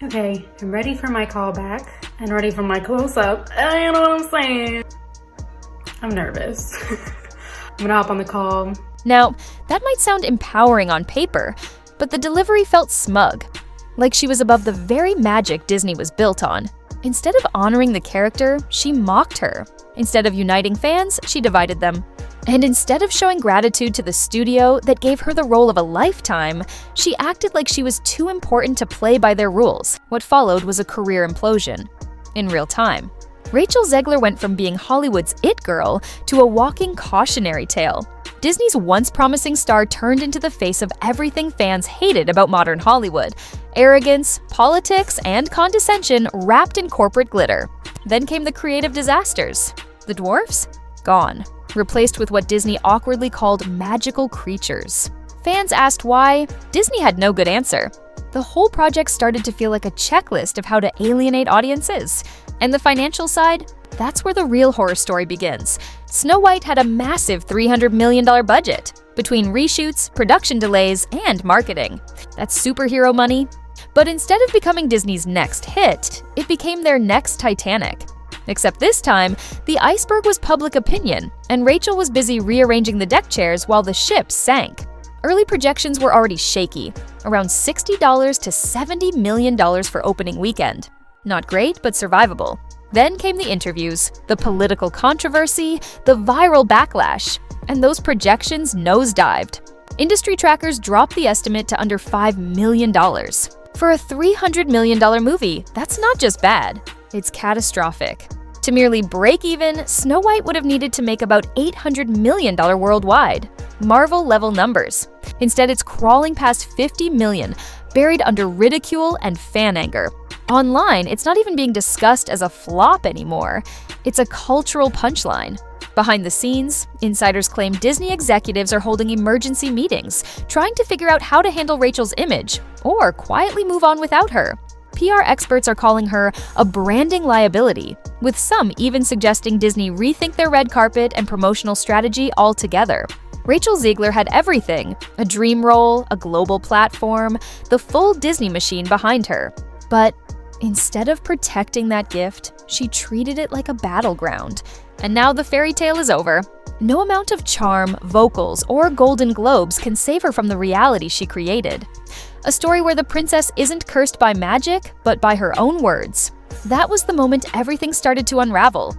Okay, I'm ready for my callback and ready for my close-up. You know what I'm saying? I'm nervous. I'm gonna hop on the call. Now, that might sound empowering on paper, but the delivery felt smug, like she was above the very magic Disney was built on. Instead of honoring the character, she mocked her. Instead of uniting fans, she divided them. And instead of showing gratitude to the studio that gave her the role of a lifetime, she acted like she was too important to play by their rules. What followed was a career implosion. In real time. Rachel Zegler went from being Hollywood's it girl to a walking cautionary tale. Disney's once promising star turned into the face of everything fans hated about modern Hollywood: arrogance, politics, and condescension wrapped in corporate glitter. Then came the creative disasters. The dwarfs? Gone. Replaced with what Disney awkwardly called magical creatures. Fans asked why. Disney had no good answer. The whole project started to feel like a checklist of how to alienate audiences. And the financial side? That's where the real horror story begins. Snow White had a massive $300 million budget, between reshoots, production delays, and marketing. That's superhero money. But instead of becoming Disney's next hit, it became their next Titanic. Except this time, the iceberg was public opinion, and Rachel was busy rearranging the deck chairs while the ship sank. Early projections were already shaky, around $60 to $70 million for opening weekend. Not great, but survivable. Then came the interviews, the political controversy, the viral backlash, and those projections nosedived. Industry trackers dropped the estimate to under $5 million. For a $300 million movie, that's not just bad, it's catastrophic. To merely break even, Snow White would have needed to make about $800 million worldwide. Marvel-level numbers. Instead, it's crawling past $50 million, buried under ridicule and fan anger. Online, it's not even being discussed as a flop anymore. It's a cultural punchline. Behind the scenes, insiders claim Disney executives are holding emergency meetings, trying to figure out how to handle Rachel's image, or quietly move on without her. PR experts are calling her a branding liability, with some even suggesting Disney rethink their red carpet and promotional strategy altogether. Rachel Zegler had everything: a dream role, a global platform, the full Disney machine behind her. But instead of protecting that gift, she treated it like a battleground. And now the fairy tale is over. No amount of charm, vocals, or Golden Globes can save her from the reality she created. A story where the princess isn't cursed by magic, but by her own words. That was the moment everything started to unravel.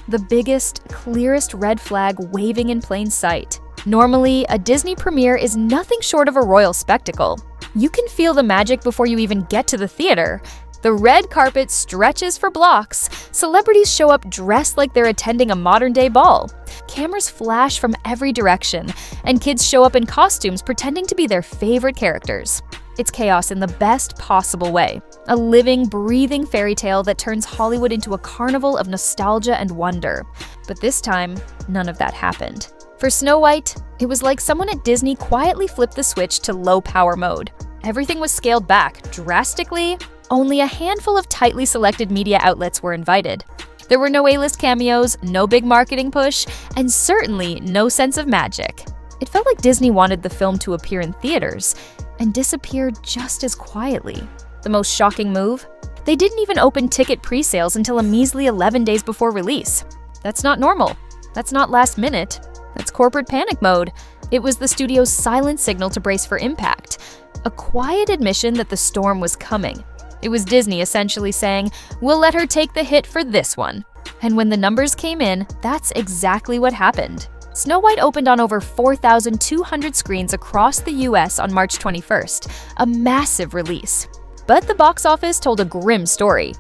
The biggest, clearest red flag waving in plain sight. Normally, a Disney premiere is nothing short of a royal spectacle. You can feel the magic before you even get to the theater. The red carpet stretches for blocks. Celebrities show up dressed like they're attending a modern-day ball. Cameras flash from every direction, and kids show up in costumes pretending to be their favorite characters. It's chaos in the best possible way. A living, breathing fairy tale that turns Hollywood into a carnival of nostalgia and wonder. But this time, none of that happened. For Snow White, it was like someone at Disney quietly flipped the switch to low-power mode. Everything was scaled back drastically. Only a handful of tightly selected media outlets were invited. There were no A-list cameos, no big marketing push, and certainly no sense of magic. It felt like Disney wanted the film to appear in theaters and disappear just as quietly. The most shocking move? They didn't even open ticket pre-sales until a measly 11 days before release. That's not normal. That's not last minute. That's corporate panic mode. It was the studio's silent signal to brace for impact. A quiet admission that the storm was coming. It was Disney essentially saying, "We'll let her take the hit for this one." And when the numbers came in, that's exactly what happened. Snow White opened on over 4,200 screens across the US on March 21st, a massive release. But the box office told a grim story.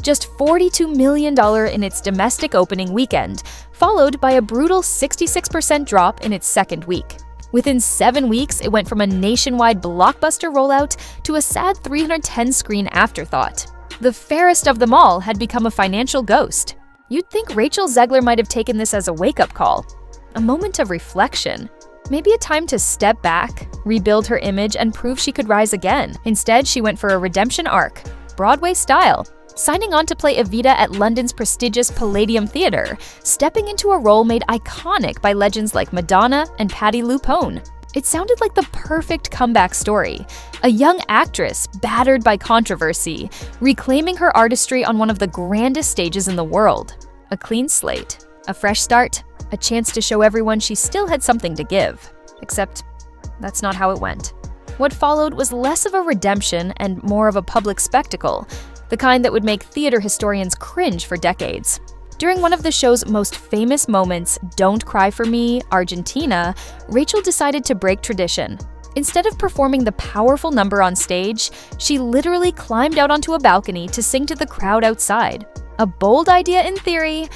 Just $42 million in its domestic opening weekend, followed by a brutal 66% drop in its second week. Within 7 weeks, it went from a nationwide blockbuster rollout to a sad 310-screen afterthought. The fairest of them all had become a financial ghost. You'd think Rachel Zegler might have taken this as a wake-up call, a moment of reflection, maybe a time to step back, rebuild her image, and prove she could rise again. Instead, she went for a redemption arc, Broadway style, signing on to play Evita at London's prestigious Palladium Theatre, stepping into a role made iconic by legends like Madonna and Patti LuPone. It sounded like the perfect comeback story. A young actress, battered by controversy, reclaiming her artistry on one of the grandest stages in the world. A clean slate, a fresh start, a chance to show everyone she still had something to give. Except, that's not how it went. What followed was less of a redemption and more of a public spectacle, the kind that would make theater historians cringe for decades. During one of the show's most famous moments, Don't Cry for Me, Argentina, Rachel decided to break tradition. Instead of performing the powerful number on stage, she literally climbed out onto a balcony to sing to the crowd outside. A bold idea in theory,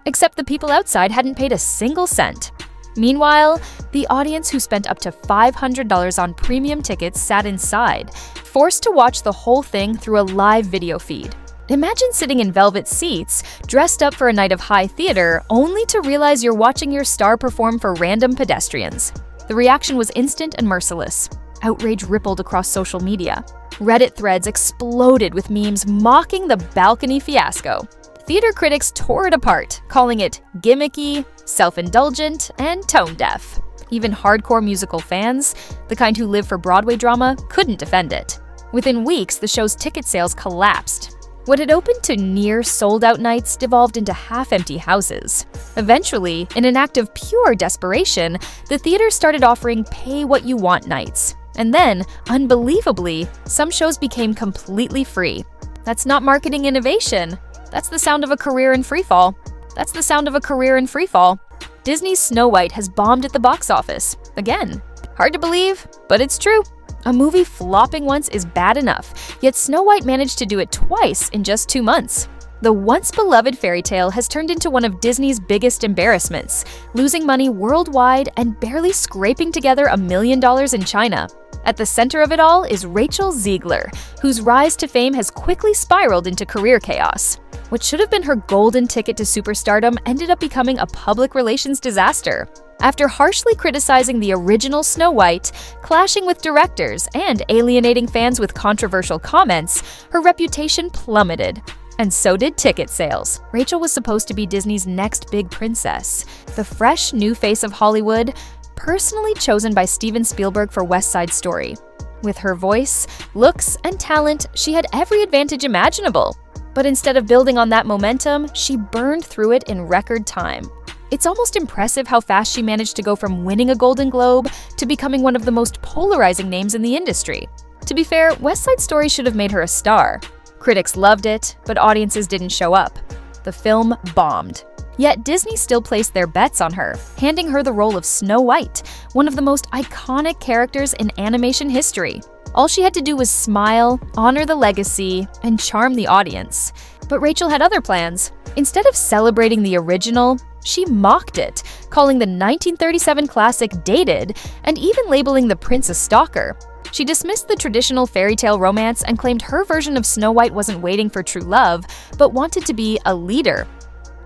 except the people outside hadn't paid a single cent. Meanwhile, the audience, who spent up to $500 on premium tickets, sat inside, forced to watch the whole thing through a live video feed. Imagine sitting in velvet seats, dressed up for a night of high theater, only to realize you're watching your star perform for random pedestrians. The reaction was instant and merciless. Outrage rippled across social media. Reddit threads exploded with memes mocking the balcony fiasco. Theater critics tore it apart, calling it gimmicky, self-indulgent, and tone-deaf. Even hardcore musical fans, the kind who live for Broadway drama, couldn't defend it. Within weeks, the show's ticket sales collapsed. What had opened to near sold-out nights devolved into half-empty houses. Eventually, in an act of pure desperation, the theater started offering pay-what-you-want nights. And then, unbelievably, some shows became completely free. That's not marketing innovation. That's the sound of a career in freefall. That's the sound of a career in freefall. Disney's Snow White has bombed at the box office. Again. Hard to believe, but it's true. A movie flopping once is bad enough, yet Snow White managed to do it twice in just 2 months. The once-beloved fairy tale has turned into one of Disney's biggest embarrassments, losing money worldwide and barely scraping together $1 million in China. At the center of it all is Rachel Zegler, whose rise to fame has quickly spiraled into career chaos. What should have been her golden ticket to superstardom ended up becoming a public relations disaster. After harshly criticizing the original Snow White, clashing with directors, and alienating fans with controversial comments, her reputation plummeted. And so did ticket sales. Rachel was supposed to be Disney's next big princess, the fresh new face of Hollywood, personally chosen by Steven Spielberg for West Side Story. With her voice, looks, and talent, she had every advantage imaginable. But instead of building on that momentum, she burned through it in record time. It's almost impressive how fast she managed to go from winning a Golden Globe to becoming one of the most polarizing names in the industry. To be fair, West Side Story should have made her a star. Critics loved it, but audiences didn't show up. The film bombed. Yet Disney still placed their bets on her, handing her the role of Snow White, one of the most iconic characters in animation history. All she had to do was smile, honor the legacy, and charm the audience. But Rachel had other plans. Instead of celebrating the original, she mocked it, calling the 1937 classic dated, and even labeling the prince a stalker. She dismissed the traditional fairy tale romance and claimed her version of Snow White wasn't waiting for true love, but wanted to be a leader.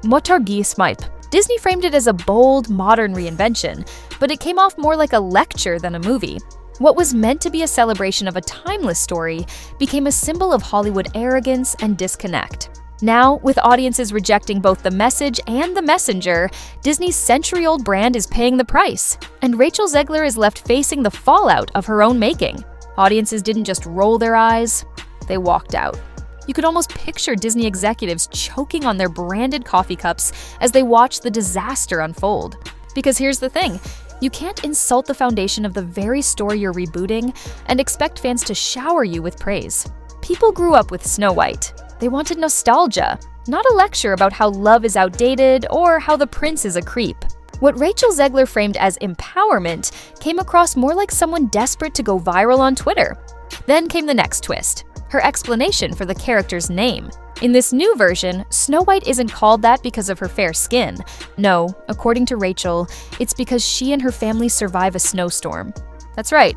Motargi Smipe. Disney framed it as a bold, modern reinvention, but it came off more like a lecture than a movie. What was meant to be a celebration of a timeless story became a symbol of Hollywood arrogance and disconnect. Now, with audiences rejecting both the message and the messenger, Disney's century-old brand is paying the price, and Rachel Zegler is left facing the fallout of her own making. Audiences didn't just roll their eyes, they walked out. You could almost picture Disney executives choking on their branded coffee cups as they watched the disaster unfold. Because here's the thing, you can't insult the foundation of the very story you're rebooting and expect fans to shower you with praise. People grew up with Snow White. They wanted nostalgia, not a lecture about how love is outdated or how the prince is a creep. What Rachel Zegler framed as empowerment came across more like someone desperate to go viral on Twitter. Then came the next twist, her explanation for the character's name. In this new version, Snow White isn't called that because of her fair skin. No, according to Rachel, it's because she and her family survive a snowstorm. That's right.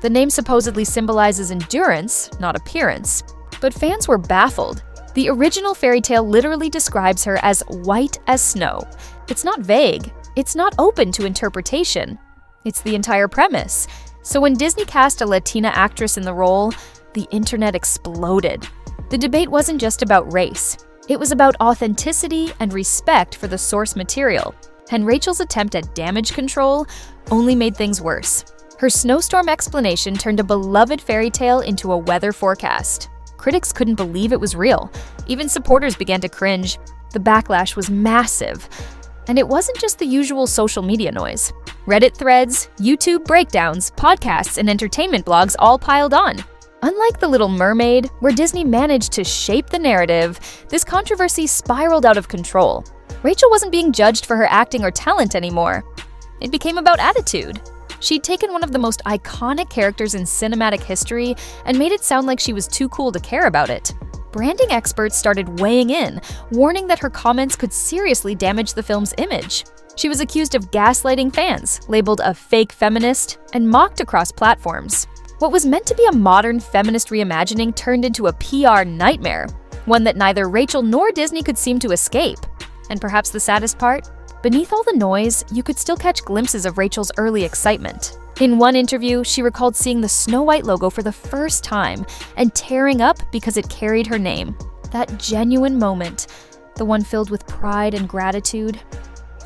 The name supposedly symbolizes endurance, not appearance. But fans were baffled. The original fairy tale literally describes her as white as snow. It's not vague. It's not open to interpretation. It's the entire premise. So when Disney cast a Latina actress in the role, the internet exploded. The debate wasn't just about race. It was about authenticity and respect for the source material. and Rachel's attempt at damage control only made things worse. Her snowstorm explanation turned a beloved fairy tale into a weather forecast. Critics couldn't believe it was real. Even supporters began to cringe. The backlash was massive. And it wasn't just the usual social media noise. Reddit threads, YouTube breakdowns, podcasts, and entertainment blogs all piled on. Unlike The Little Mermaid, where Disney managed to shape the narrative, this controversy spiraled out of control. Rachel wasn't being judged for her acting or talent anymore. It became about attitude. She'd taken one of the most iconic characters in cinematic history and made it sound like she was too cool to care about it. Branding experts started weighing in, warning that her comments could seriously damage the film's image. She was accused of gaslighting fans, labeled a fake feminist, and mocked across platforms. What was meant to be a modern feminist reimagining turned into a PR nightmare, one that neither Rachel nor Disney could seem to escape. And perhaps the saddest part? Beneath all the noise, you could still catch glimpses of Rachel's early excitement. In one interview, she recalled seeing the Snow White logo for the first time and tearing up because it carried her name. That genuine moment, the one filled with pride and gratitude,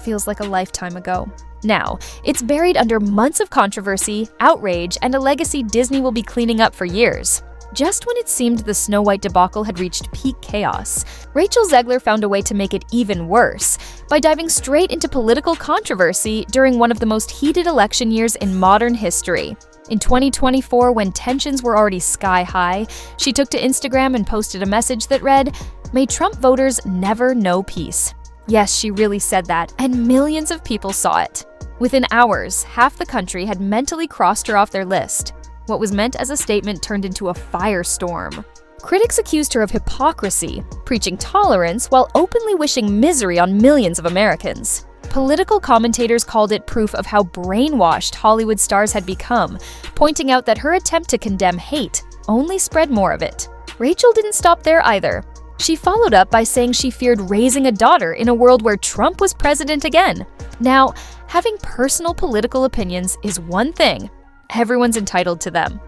feels like a lifetime ago. Now, it's buried under months of controversy, outrage, and a legacy Disney will be cleaning up for years. Just when it seemed the Snow White debacle had reached peak chaos, Rachel Zegler found a way to make it even worse by diving straight into political controversy during one of the most heated election years in modern history. In 2024, when tensions were already sky high, she took to Instagram and posted a message that read, "May Trump voters never know peace." Yes, she really said that, and millions of people saw it. Within hours, half the country had mentally crossed her off their list. What was meant as a statement turned into a firestorm. Critics accused her of hypocrisy, preaching tolerance while openly wishing misery on millions of Americans. Political commentators called it proof of how brainwashed Hollywood stars had become, pointing out that her attempt to condemn hate only spread more of it. Rachel didn't stop there either. She followed up by saying she feared raising a daughter in a world where Trump was president again. Now, having personal political opinions is one thing. Everyone's entitled to them.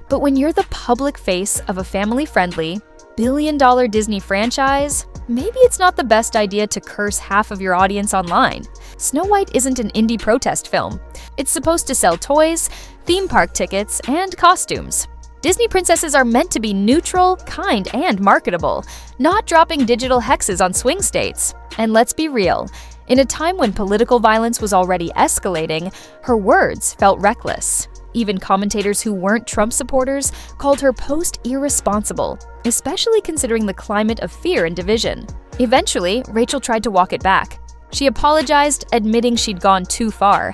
But when you're the public face of a family-friendly, billion-dollar Disney franchise, maybe it's not the best idea to curse half of your audience online. Snow White isn't an indie protest film. It's supposed to sell toys, theme park tickets, and costumes. Disney princesses are meant to be neutral, kind, and marketable, not dropping digital hexes on swing states. And let's be real, in a time when political violence was already escalating, her words felt reckless. Even commentators who weren't Trump supporters called her post irresponsible, especially considering the climate of fear and division. Eventually, Rachel tried to walk it back. She apologized, admitting she'd gone too far,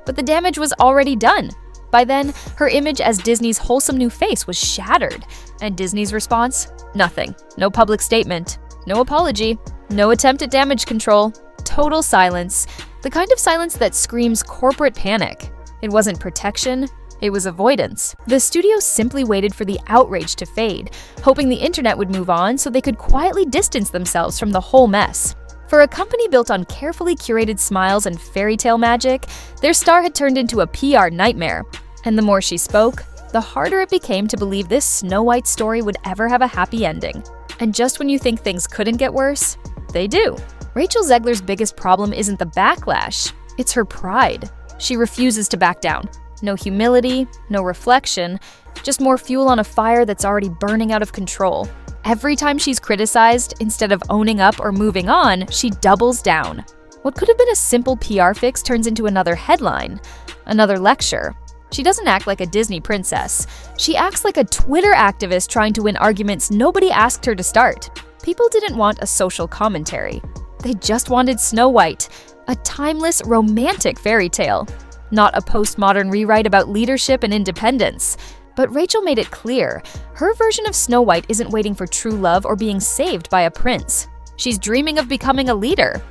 but the damage was already done. By then, her image as Disney's wholesome new face was shattered, and Disney's response? Nothing. No public statement. No apology. No attempt at damage control. Total silence. The kind of silence that screams corporate panic. It wasn't protection. It was avoidance. The studio simply waited for the outrage to fade, hoping the internet would move on so they could quietly distance themselves from the whole mess. For a company built on carefully curated smiles and fairy tale magic, their star had turned into a PR nightmare. And the more she spoke, the harder it became to believe this Snow White story would ever have a happy ending. And just when you think things couldn't get worse, they do. Rachel Zegler's biggest problem isn't the backlash, it's her pride. She refuses to back down. No humility, no reflection, just more fuel on a fire that's already burning out of control. Every time she's criticized, instead of owning up or moving on, she doubles down. What could have been a simple PR fix turns into another headline, another lecture. She doesn't act like a Disney princess. She acts like a Twitter activist trying to win arguments nobody asked her to start. People didn't want a social commentary. They just wanted Snow White, a timeless, romantic fairy tale. Not a postmodern rewrite about leadership and independence. But Rachel made it clear, her version of Snow White isn't waiting for true love or being saved by a prince. She's dreaming of becoming a leader.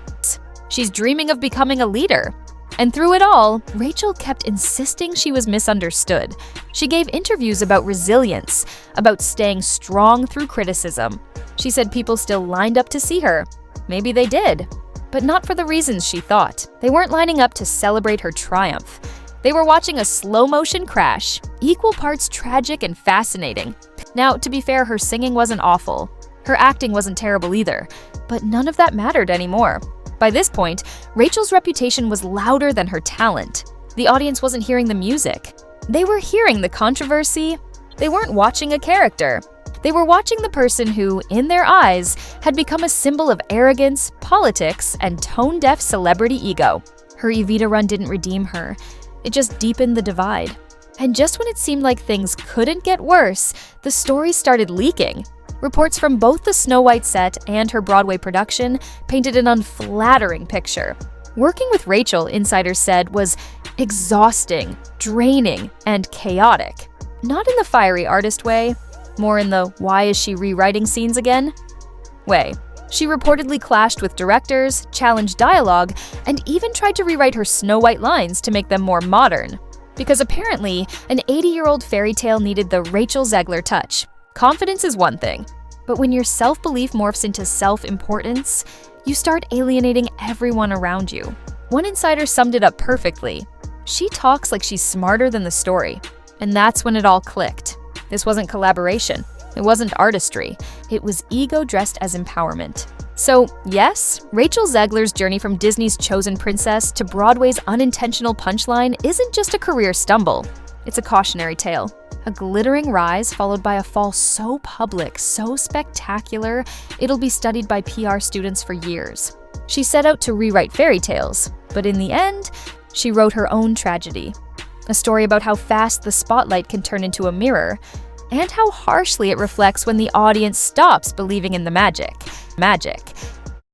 And through it all, Rachel kept insisting she was misunderstood. She gave interviews about resilience, about staying strong through criticism. She said people still lined up to see her. Maybe they did, but not for the reasons she thought. They weren't lining up to celebrate her triumph. They were watching a slow-motion crash, equal parts tragic and fascinating. Now, to be fair, her singing wasn't awful. Her acting wasn't terrible either, but none of that mattered anymore. By this point, Rachel's reputation was louder than her talent. The audience wasn't hearing the music. They were hearing the controversy. They weren't watching a character. They were watching the person who, in their eyes, had become a symbol of arrogance, politics, and tone-deaf celebrity ego. Her Evita run didn't redeem her. It just deepened the divide. And just when it seemed like things couldn't get worse, the story started leaking. Reports from both the Snow White set and her Broadway production painted an unflattering picture. Working with Rachel, insiders said, was exhausting, draining, and chaotic. Not in the fiery artist way, more in the why is she rewriting scenes again way. She reportedly clashed with directors, challenged dialogue, and even tried to rewrite her Snow White lines to make them more modern. Because apparently, an 80-year-old fairy tale needed the Rachel Zegler touch. Confidence is one thing, but when your self-belief morphs into self-importance, you start alienating everyone around you. One insider summed it up perfectly. She talks like she's smarter than the story. And that's when it all clicked. This wasn't collaboration. It wasn't artistry. It was ego dressed as empowerment. So, yes, Rachel Zegler's journey from Disney's chosen princess to Broadway's unintentional punchline isn't just a career stumble. It's a cautionary tale. A glittering rise followed by a fall so public, so spectacular, it'll be studied by PR students for years. She set out to rewrite fairy tales, but in the end, she wrote her own tragedy. A story about how fast the spotlight can turn into a mirror, and how harshly it reflects when the audience stops believing in the magic.